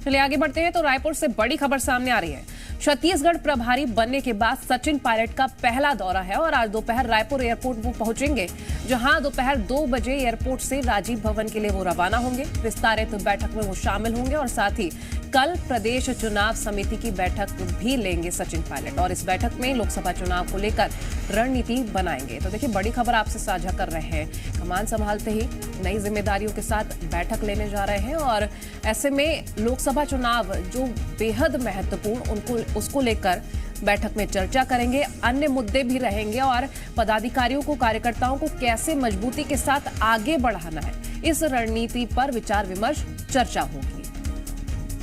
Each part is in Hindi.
चलिए आगे बढ़ते हैं तो रायपुर से बड़ी खबर सामने आ रही है। छत्तीसगढ़ प्रभारी बनने के बाद सचिन पायलट का पहला दौरा है और आज दोपहर रायपुर एयरपोर्ट वो पहुंचेंगे, जहां दोपहर 2 बजे एयरपोर्ट से राजीव भवन के लिए वो रवाना होंगे। विस्तारित बैठक में वो शामिल होंगे और साथ ही कल प्रदेश चुनाव समिति की बैठक भी लेंगे सचिन पायलट और इस बैठक में लोकसभा चुनाव को लेकर रणनीति बनाएंगे। तो देखिए बड़ी खबर आपसे साझा कर रहे हैं, कमान संभालते ही नई जिम्मेदारियों के साथ बैठक लेने जा रहे हैं और ऐसे में लोकसभा चुनाव जो बेहद महत्वपूर्ण उसको लेकर बैठक में चर्चा करेंगे। अन्य मुद्दे भी रहेंगे और पदाधिकारियों को, कार्यकर्ताओं को कैसे मजबूती के साथ आगे बढ़ाना है, इस रणनीति पर विचार विमर्श चर्चा होगी।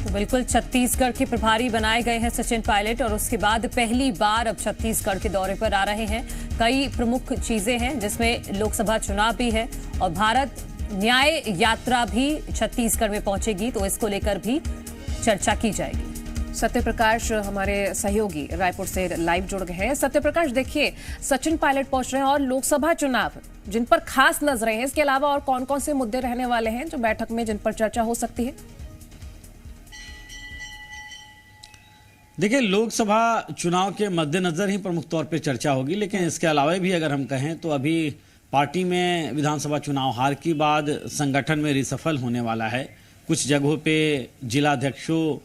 तो बिल्कुल छत्तीसगढ़ के प्रभारी बनाए गए हैं सचिन पायलट और उसके बाद पहली बार अब छत्तीसगढ़ के दौरे पर आ रहे हैं। कई प्रमुख चीजें हैं जिसमें लोकसभा चुनाव भी है और भारत न्याय यात्रा भी छत्तीसगढ़ में पहुंचेगी, तो इसको लेकर भी चर्चा की जाएगी। सत्यप्रकाश हमारे सहयोगी रायपुर से लाइव जुड़ गए हैं। सत्यप्रकाश, देखिए सचिन पायलट पहुंच रहे हैं और लोकसभा चुनाव जिन पर खास नजरें हैं, इसके अलावा और कौन कौन से मुद्दे रहने वाले हैं जो बैठक में जिन पर चर्चा हो सकती है? देखिए, लोकसभा चुनाव के मद्देनजर ही प्रमुख तौर पे चर्चा होगी, लेकिन इसके अलावा भी अगर हम कहें तो अभी पार्टी में विधानसभा चुनाव हार के बाद संगठन में रिसफल होने वाला है। कुछ जगहों पे जिलाध्यक्षों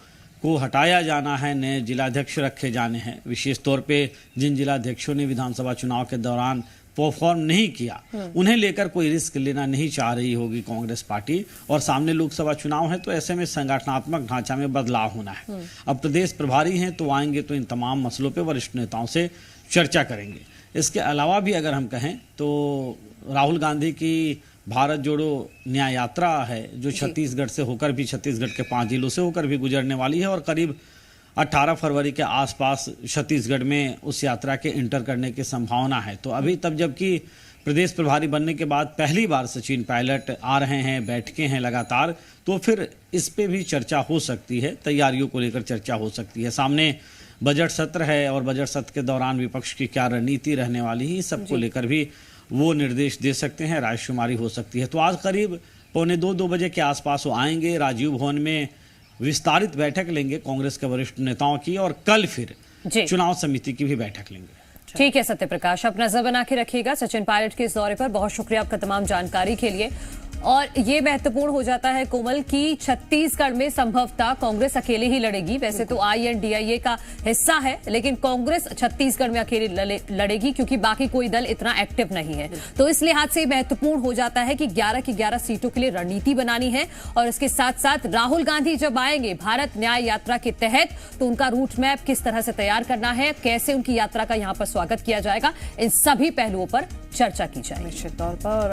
को हटाया जाना है, नए जिलाध्यक्ष रखे जाने हैं। विशेष तौर पे जिन जिलाध्यक्षों ने विधानसभा चुनाव के दौरान परफॉर्म नहीं किया, उन्हें लेकर कोई रिस्क लेना नहीं चाह रही होगी कांग्रेस पार्टी और सामने लोकसभा चुनाव है, तो ऐसे में संगठनात्मक ढांचा में बदलाव होना है। अब प्रदेश प्रभारी हैं तो आएंगे तो इन तमाम मसलों पे वरिष्ठ नेताओं से चर्चा करेंगे। इसके अलावा भी अगर हम कहें तो राहुल गांधी की भारत जोड़ो न्याय यात्रा है जो छत्तीसगढ़ से होकर भी, छत्तीसगढ़ के 5 जिलों से होकर भी गुजरने वाली है और करीब 18 फरवरी के आसपास छत्तीसगढ़ में उस यात्रा के इंटर करने की संभावना है। तो अभी तब जबकि प्रदेश प्रभारी बनने के बाद पहली बार सचिन पायलट आ रहे हैं, बैठकें हैं लगातार, तो फिर इस पे भी चर्चा हो सकती है, तैयारियों को लेकर चर्चा हो सकती है। सामने बजट सत्र है और बजट सत्र के दौरान विपक्ष की क्या रणनीति रहने वाली है, सबको लेकर भी वो निर्देश दे सकते हैं, रायशुमारी हो सकती है। तो आज करीब 1:45-2 बजे के आसपास वो आएंगे, राजीव भवन में विस्तारित बैठक लेंगे कांग्रेस के वरिष्ठ नेताओं की और कल फिर चुनाव समिति की भी बैठक लेंगे। ठीक है सत्यप्रकाश, आप नजर बना के रखिएगा सचिन पायलट के इस दौरे पर। बहुत शुक्रिया आपका तमाम जानकारी के लिए। और ये महत्वपूर्ण हो जाता है कोमल की छत्तीसगढ़ में संभवतः कांग्रेस अकेले ही लड़ेगी। वैसे तो INDIA का हिस्सा है, लेकिन कांग्रेस छत्तीसगढ़ में अकेले लड़ेगी क्योंकि बाकी कोई दल इतना एक्टिव नहीं है। तो इस लिहाज से महत्वपूर्ण हो जाता है कि 11 की 11 सीटों के लिए रणनीति बनानी है और इसके साथ साथ राहुल गांधी जब आएंगे भारत न्याय यात्रा के तहत, तो उनका रूट मैप किस तरह से तैयार करना है, कैसे उनकी यात्रा का यहाँ पर स्वागत किया जाएगा, इन सभी पहलुओं पर चर्चा की जाएगी। निश्चित तौर पर